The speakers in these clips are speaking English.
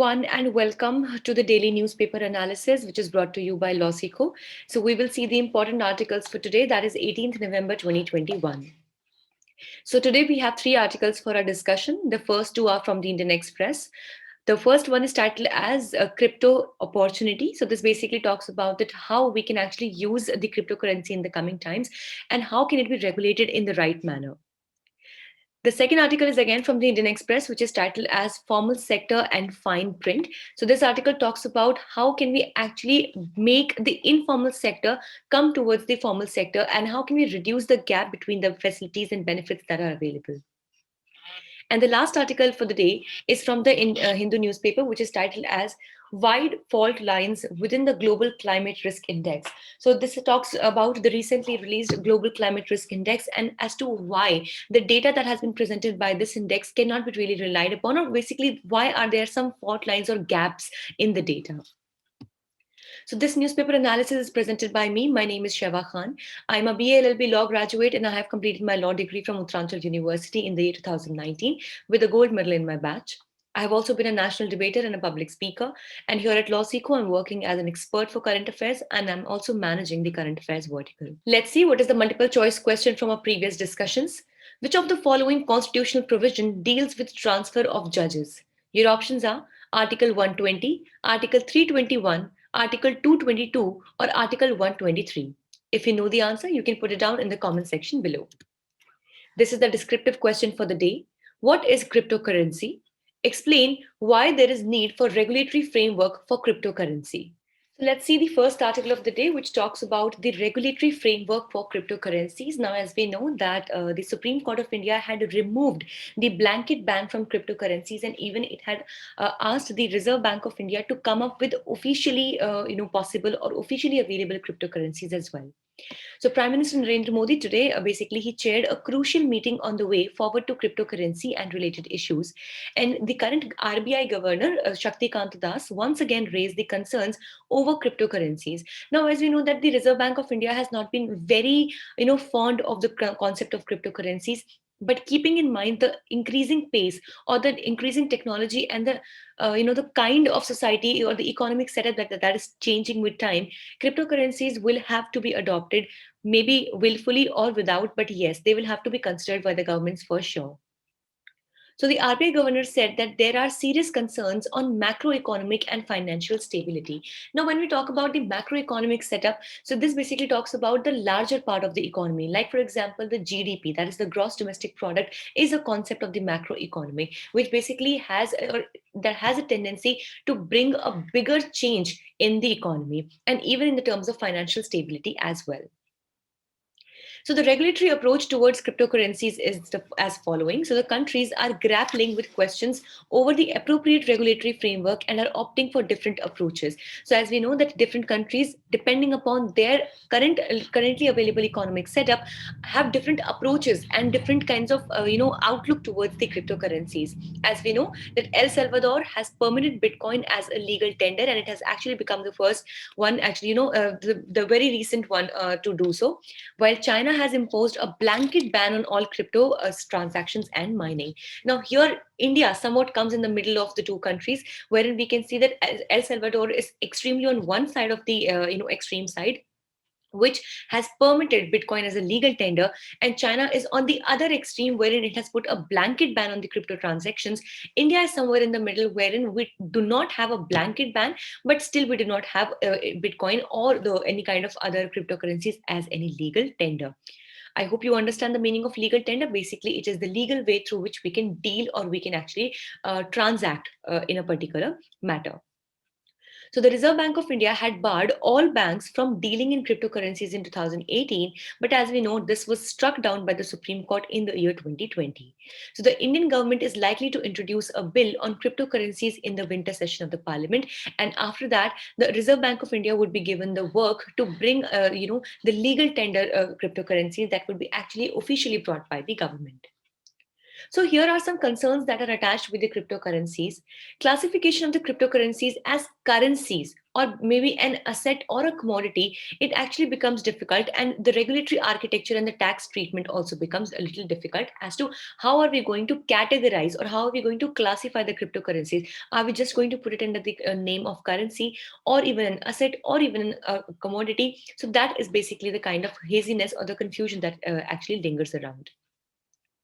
everyone, and welcome to the daily newspaper analysis, which is brought to you by Losico. So, we will see the important articles for today, that is 18th November 2021. So, today we have three articles for our discussion. The first two are from the Indian Express. The first one is titled as a crypto opportunity. So, this basically talks about that how we can actually use the cryptocurrency in the coming times and how can it be regulated in the right manner. The second article is again from the Indian Express, which is titled as Formal Sector and Fine Print. So this article talks about how can we actually make the informal sector come towards the formal sector and how can we reduce the gap between the facilities and benefits that are available. And the last article for the day is from the Hindu newspaper, which is titled as Wide Fault Lines Within the Global Climate Risk Index. So this talks about the recently released Global Climate Risk Index and as to why the data that has been presented by this index cannot be really relied upon, or basically why are there some fault lines or gaps in the data. So this newspaper analysis is presented by me. My name is Sheva Khan. I'm a BA LLB law graduate and I have completed my law degree from Uttaranchal University in the year 2019 with a gold medal in my batch. I have also been a national debater and a public speaker. And here at LawSeco, I'm working as an expert for current affairs and I'm also managing the current affairs vertical. Let's see what is the multiple choice question from our previous discussions. Which of the following constitutional provision deals with transfer of judges? Your options are Article 120, Article 321, Article 222, or Article 123. If you know the answer, you can put it down in the comment section below. This is the descriptive question for the day. What is cryptocurrency? Explain why there is need for regulatory framework for cryptocurrency. So let's see the first article of the day, which talks about the regulatory framework for cryptocurrencies. Now, as we know that the Supreme Court of India had removed the blanket ban from cryptocurrencies, and even it had asked the Reserve Bank of India to come up with officially, possible or officially available cryptocurrencies as well. So Prime Minister Narendra Modi today, basically he chaired a crucial meeting on the way forward to cryptocurrency and related issues. And the current RBI governor, Shakti Kant Das, once again raised the concerns over cryptocurrencies. Now, as we know that the Reserve Bank of India has not been very, fond of the concept of cryptocurrencies, but keeping in mind the increasing pace or the increasing technology and the the kind of society or the economic setup that is changing with time, cryptocurrencies will have to be adopted, maybe willfully or without, but yes, they will have to be considered by the governments for sure. So the RBI governor said that there are serious concerns on macroeconomic and financial stability. Now, when we talk about the macroeconomic setup, so this basically talks about the larger part of the economy. Like, for example, the GDP, that is the gross domestic product, is a concept of the macroeconomy, which basically has that has a tendency to bring a bigger change in the economy and even in the terms of financial stability as well. So the regulatory approach towards cryptocurrencies is as following. So the countries are grappling with questions over the appropriate regulatory framework and are opting for different approaches. So as we know that different countries, depending upon their currently available economic setup, have different approaches and different kinds of outlook towards the cryptocurrencies. As we know that El Salvador has permitted Bitcoin as a legal tender, and it has actually become the first one, actually, the very recent one to do so, while China has imposed a blanket ban on all crypto transactions and mining. Now, here India somewhat comes in the middle of the two countries, wherein we can see that El Salvador is extremely on one side of the extreme side, which has permitted Bitcoin as a legal tender, and China is on the other extreme, wherein it has put a blanket ban on the crypto transactions. India is somewhere in the middle, wherein we do not have a blanket ban, but still we do not have Bitcoin or any kind of other cryptocurrencies as any legal tender. I hope you understand the meaning of legal tender. Basically, it is the legal way through which we can deal or we can actually transact in a particular matter. So the Reserve Bank of India had barred all banks from dealing in cryptocurrencies in 2018, but as we know, this was struck down by the Supreme Court in the year 2020. So the Indian government is likely to introduce a bill on cryptocurrencies in the winter session of the Parliament, and after that, the Reserve Bank of India would be given the work to bring, the legal tender cryptocurrencies that would be actually officially brought by the government. So here are some concerns that are attached with the cryptocurrencies. Classification of the cryptocurrencies as currencies or maybe an asset or a commodity, it actually becomes difficult, and the regulatory architecture and the tax treatment also becomes a little difficult as to how are we going to categorize or how are we going to classify the cryptocurrencies. Are we just going to put it under the name of currency or even an asset or even a commodity? So that is basically the kind of haziness or the confusion that actually lingers around.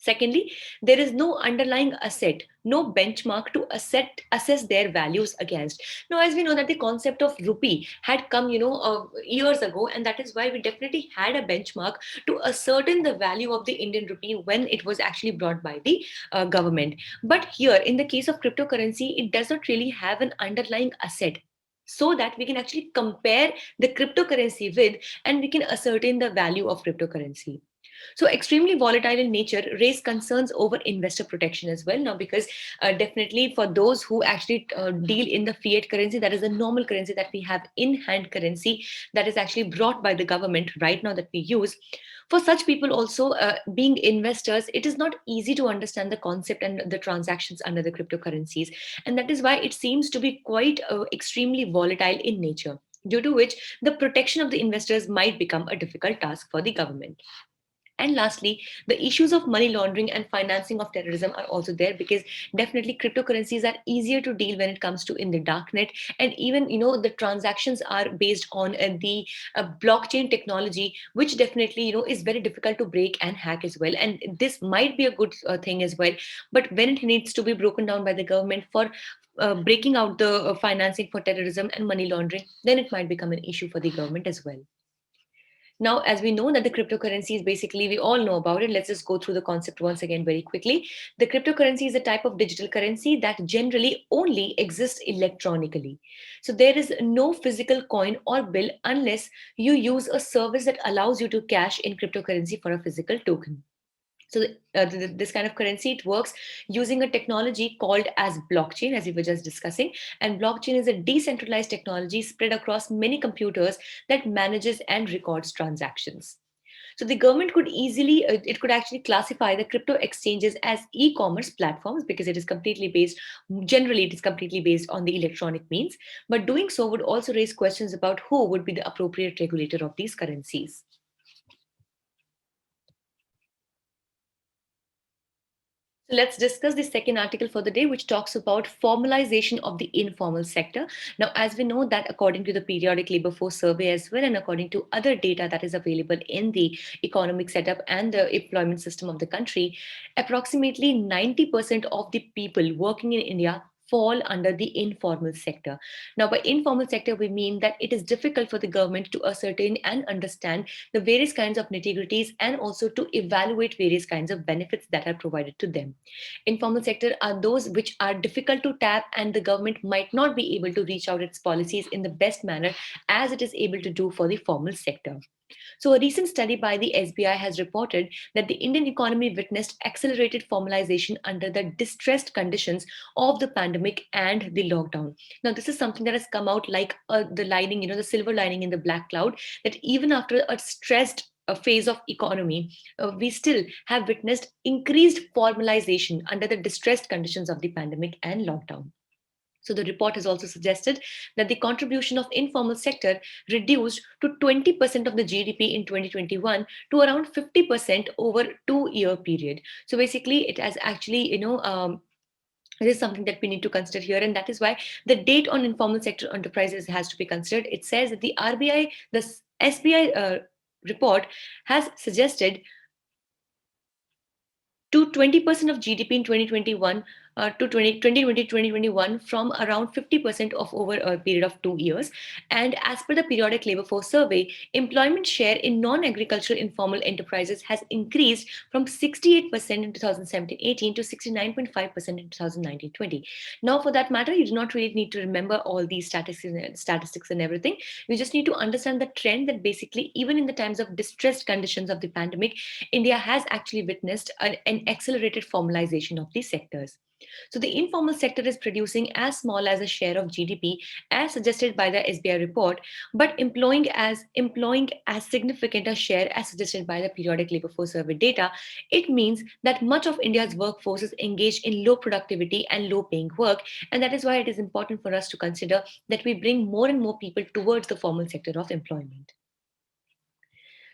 Secondly, there is no underlying asset, no benchmark to assess their values against. Now, as we know that the concept of rupee had come, years ago, and that is why we definitely had a benchmark to ascertain the value of the Indian rupee when it was actually brought by the government. But here, in the case of cryptocurrency, it does not really have an underlying asset, so that we can actually compare the cryptocurrency with, and we can ascertain the value of cryptocurrency. So extremely volatile in nature raise concerns over investor protection as well now, because definitely for those who actually deal in the fiat currency, that is a normal currency that we have in hand currency that is actually brought by the government right now that we use. For such people also, being investors, it is not easy to understand the concept and the transactions under the cryptocurrencies, and that is why it seems to be quite extremely volatile in nature, due to which the protection of the investors might become a difficult task for the government. And lastly, the issues of money laundering and financing of terrorism are also there, because definitely cryptocurrencies are easier to deal when it comes to in the darknet, and even the transactions are based on the blockchain technology, which definitely is very difficult to break and hack as well. And this might be a good thing as well, but when it needs to be broken down by the government for breaking out the financing for terrorism and money laundering, then it might become an issue for the government as well. Now, as we know that the cryptocurrency is basically, we all know about it. Let's just go through the concept once again very quickly. The cryptocurrency is a type of digital currency that generally only exists electronically. So there is no physical coin or bill unless you use a service that allows you to cash in cryptocurrency for a physical token. So this kind of currency, it works using a technology called as blockchain, as we were just discussing. And blockchain is a decentralized technology spread across many computers that manages and records transactions. So the government could easily, it could actually classify the crypto exchanges as e-commerce platforms, because it is completely based, generally it is completely based on the electronic means. But doing so would also raise questions about who would be the appropriate regulator of these currencies. So let's discuss the second article for the day, which talks about formalization of the informal sector. Now, as we know that according to the periodic labor force survey as well, and according to other data that is available in the economic setup and the employment system of the country, approximately 90% of the people working in India fall under the informal sector. Now, by informal sector, we mean that it is difficult for the government to ascertain and understand the various kinds of nitty-gritties and also to evaluate various kinds of benefits that are provided to them. Informal sector are those which are difficult to tap, and the government might not be able to reach out its policies in the best manner as it is able to do for the formal sector. So, a recent study by the SBI has reported that the Indian economy witnessed accelerated formalization under the distressed conditions of the pandemic and the lockdown. Now, this is something that has come out like the lining, the silver lining in the black cloud, that even after a stressed phase of economy, we still have witnessed increased formalization under the distressed conditions of the pandemic and lockdown. So the report has also suggested that the contribution of informal sector reduced to 20% of the GDP in 2021 to around 50% over 2 year period. So basically, it has actually, this is something that we need to consider here, and that is why the date on informal sector enterprises has to be considered. It says that the RBI, the SBI report has suggested to 20% of GDP in 2021 to 2021 from around 50% of over a period of 2 years. And as per the periodic labor force survey, employment share in non-agricultural informal enterprises has increased from 68% in 2017-18 to 69.5% in 2019-20. Now, for that matter, you do not really need to remember all these statistics and everything. You just need to understand the trend that basically, even in the times of distressed conditions of the pandemic, India has actually witnessed an accelerated formalization of these sectors. So the informal sector is producing as small as a share of GDP as suggested by the SBI report, but employing as significant a share as suggested by the periodic labor force survey data. It means that much of India's workforce is engaged in low productivity and low paying work, and that is why it is important for us to consider that we bring more and more people towards the formal sector of employment.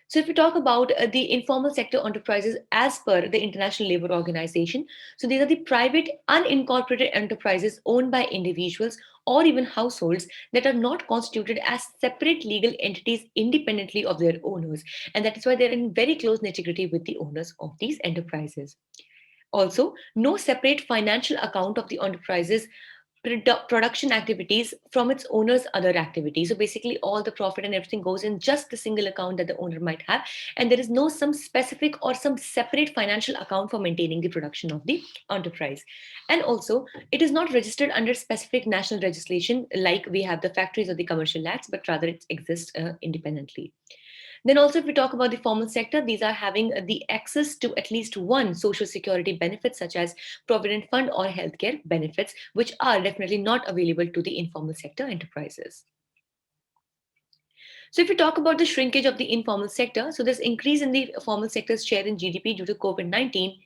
So, if we talk about the informal sector enterprises as per the International Labour Organization, so these are the private, unincorporated enterprises owned by individuals or even households that are not constituted as separate legal entities independently of their owners. And that is why they're in very close nitty-gritty with the owners of these enterprises. Also, no separate financial account of the enterprises production activities from its owner's other activities. So basically, all the profit and everything goes in just the single account that the owner might have, and there is no some specific or some separate financial account for maintaining the production of the enterprise. And also, it is not registered under specific national legislation like we have the factories or the commercial acts, but rather it exists independently. Then also, if we talk about the formal sector, these are having the access to at least one social security benefit, such as provident fund or healthcare benefits, which are definitely not available to the informal sector enterprises. So, if we talk about the shrinkage of the informal sector, so this increase in the formal sector's share in GDP due to COVID-19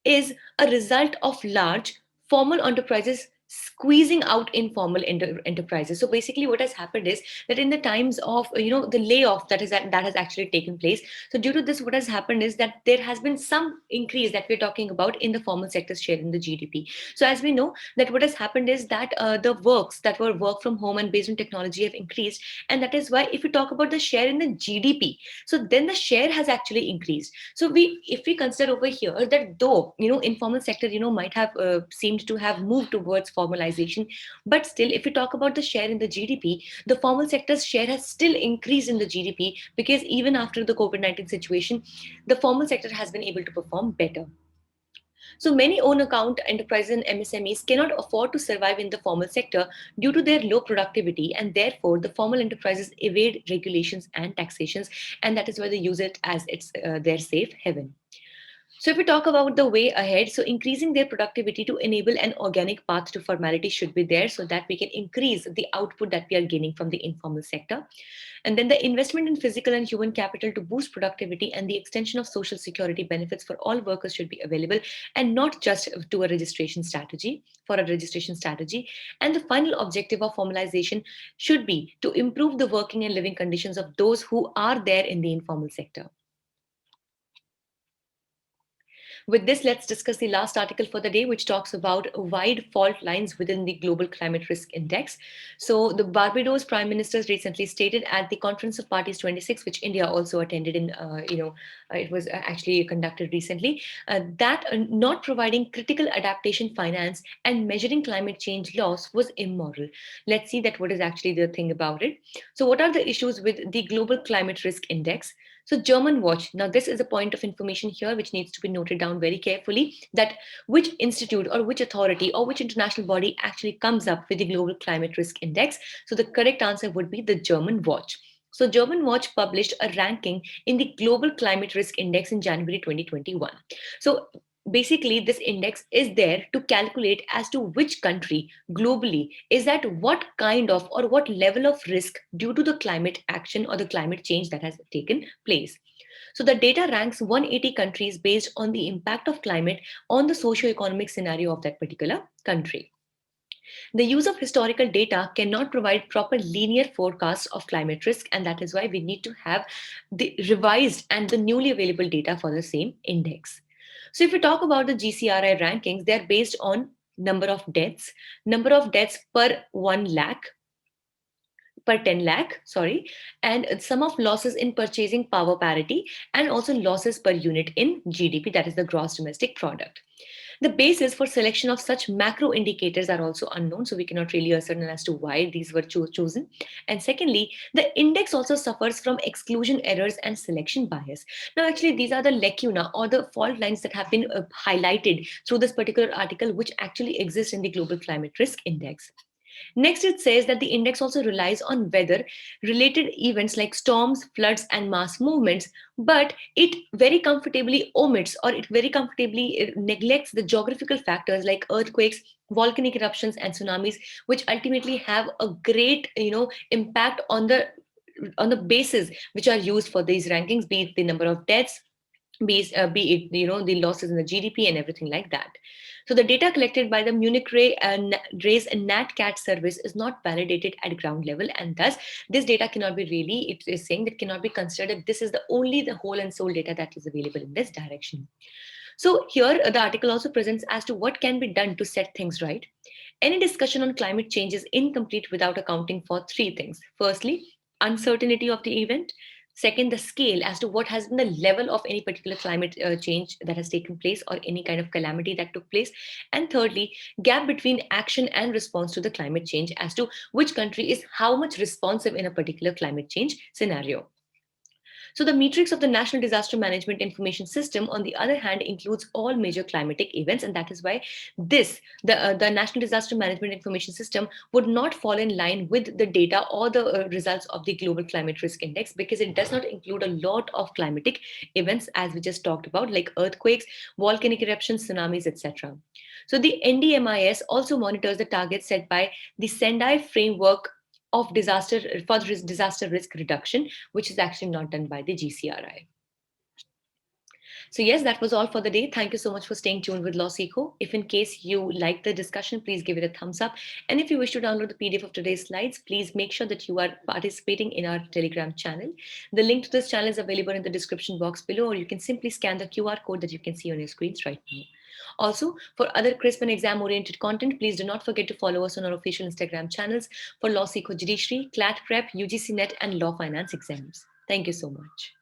is a result of large formal enterprises squeezing out informal enterprises. So basically what has happened is that in the times of the layoff that has actually taken place, so due to this what has happened is that there has been some increase that we're talking about in the formal sector's share in the GDP. So as we know that what has happened is that the works that were work from home and based on technology have increased, and that is why if we talk about the share in the GDP, so then the share has actually increased. So if we consider over here that though informal sector might have seemed to have moved towards formalization, but still if we talk about the share in the GDP, the formal sector's share has still increased in the GDP, because even after the COVID-19 situation, the formal sector has been able to perform better. So many own account enterprises and MSMEs cannot afford to survive in the formal sector due to their low productivity, and therefore the formal enterprises evade regulations and taxations, and that is why they use it as it's their safe haven. So, if we talk about the way ahead, so increasing their productivity to enable an organic path to formality should be there, so that we can increase the output that we are gaining from the informal sector. And then the investment in physical and human capital to boost productivity and the extension of social security benefits for all workers should be available, and not just to a registration strategy, for a registration strategy. And the final objective of formalization should be to improve the working and living conditions of those who are there in the informal sector. With this, let's discuss the last article for the day, which talks about wide fault lines within the Global Climate Risk Index. So, the Barbados Prime Minister recently stated at the Conference of Parties 26, which India also attended in, it was actually conducted recently, that not providing critical adaptation finance and measuring climate change loss was immoral. Let's see that what is actually the thing about it. So, what are the issues with the Global Climate Risk Index? So German watch. Now, this is a point of information here which needs to be noted down very carefully, that which institute or which authority or which international body actually comes up with the Global Climate Risk Index. So the correct answer would be the German watch. So German watch published a ranking in the Global Climate Risk Index in January 2021. So basically this index is there to calculate as to which country globally is at what kind of or what level of risk due to the climate action or the climate change that has taken place. So the data ranks 180 countries based on the impact of climate on the socio-economic scenario of that particular country. The use of historical data cannot provide proper linear forecasts of climate risk, and that is why we need to have the revised and the newly available data for the same index. So, if we talk about the GCRI rankings, they are based on number of deaths per 1 lakh, per 10 lakh, sorry, and sum of losses in purchasing power parity, and also losses per unit in GDP, that is the gross domestic product. The basis for selection of such macro indicators are also unknown, so we cannot really ascertain as to why these were chosen. And secondly, the index also suffers from exclusion errors and selection bias. Now, actually, these are the lacuna or the fault lines that have been highlighted through this particular article, which actually exist in the Global Climate Risk Index. Next, it says that the index also relies on weather related events like storms, floods, and mass movements, but it very comfortably omits or it very comfortably neglects the geographical factors like earthquakes, volcanic eruptions, and tsunamis, which ultimately have a great impact on the bases which are used for these rankings, be it the number of deaths, be it the losses in the GDP and everything like that. So the data collected by the Munich Ray's and NatCat service is not validated at ground level, and thus this data cannot be really. It is saying that cannot be considered that this is the only the whole and sole data that is available in this direction. So here the article also presents as to what can be done to set things right. Any discussion on climate change is incomplete without accounting for three things. Firstly, uncertainty of the event. Second, the scale as to what has been the level of any particular climate change that has taken place or any kind of calamity that took place. And thirdly, gap between action and response to the climate change as to which country is how much responsive in a particular climate change scenario. So the matrix of the National Disaster Management Information System, on the other hand, includes all major climatic events, and that is why the National Disaster Management Information System would not fall in line with the data or the results of the Global Climate Risk Index because it does not include a lot of climatic events as we just talked about, like earthquakes, volcanic eruptions, tsunamis, etc. So the NDMIS also monitors the targets set by the Sendai framework of disaster risk reduction, which is actually not done by the GCRI. So yes, that was all for the day. Thank you so much for staying tuned with LawSeco. If in case you like the discussion, please give it a thumbs up. And if you wish to download the PDF of today's slides, please make sure that you are participating in our Telegram channel. The link to this channel is available in the description box below, or you can simply scan the QR code that you can see on your screens right now. Also, for other crisp and exam-oriented content, please do not forget to follow us on our official Instagram channels for LawSeco Judiciary, CLAT Prep, UGC Net, and Law Finance exams. Thank you so much.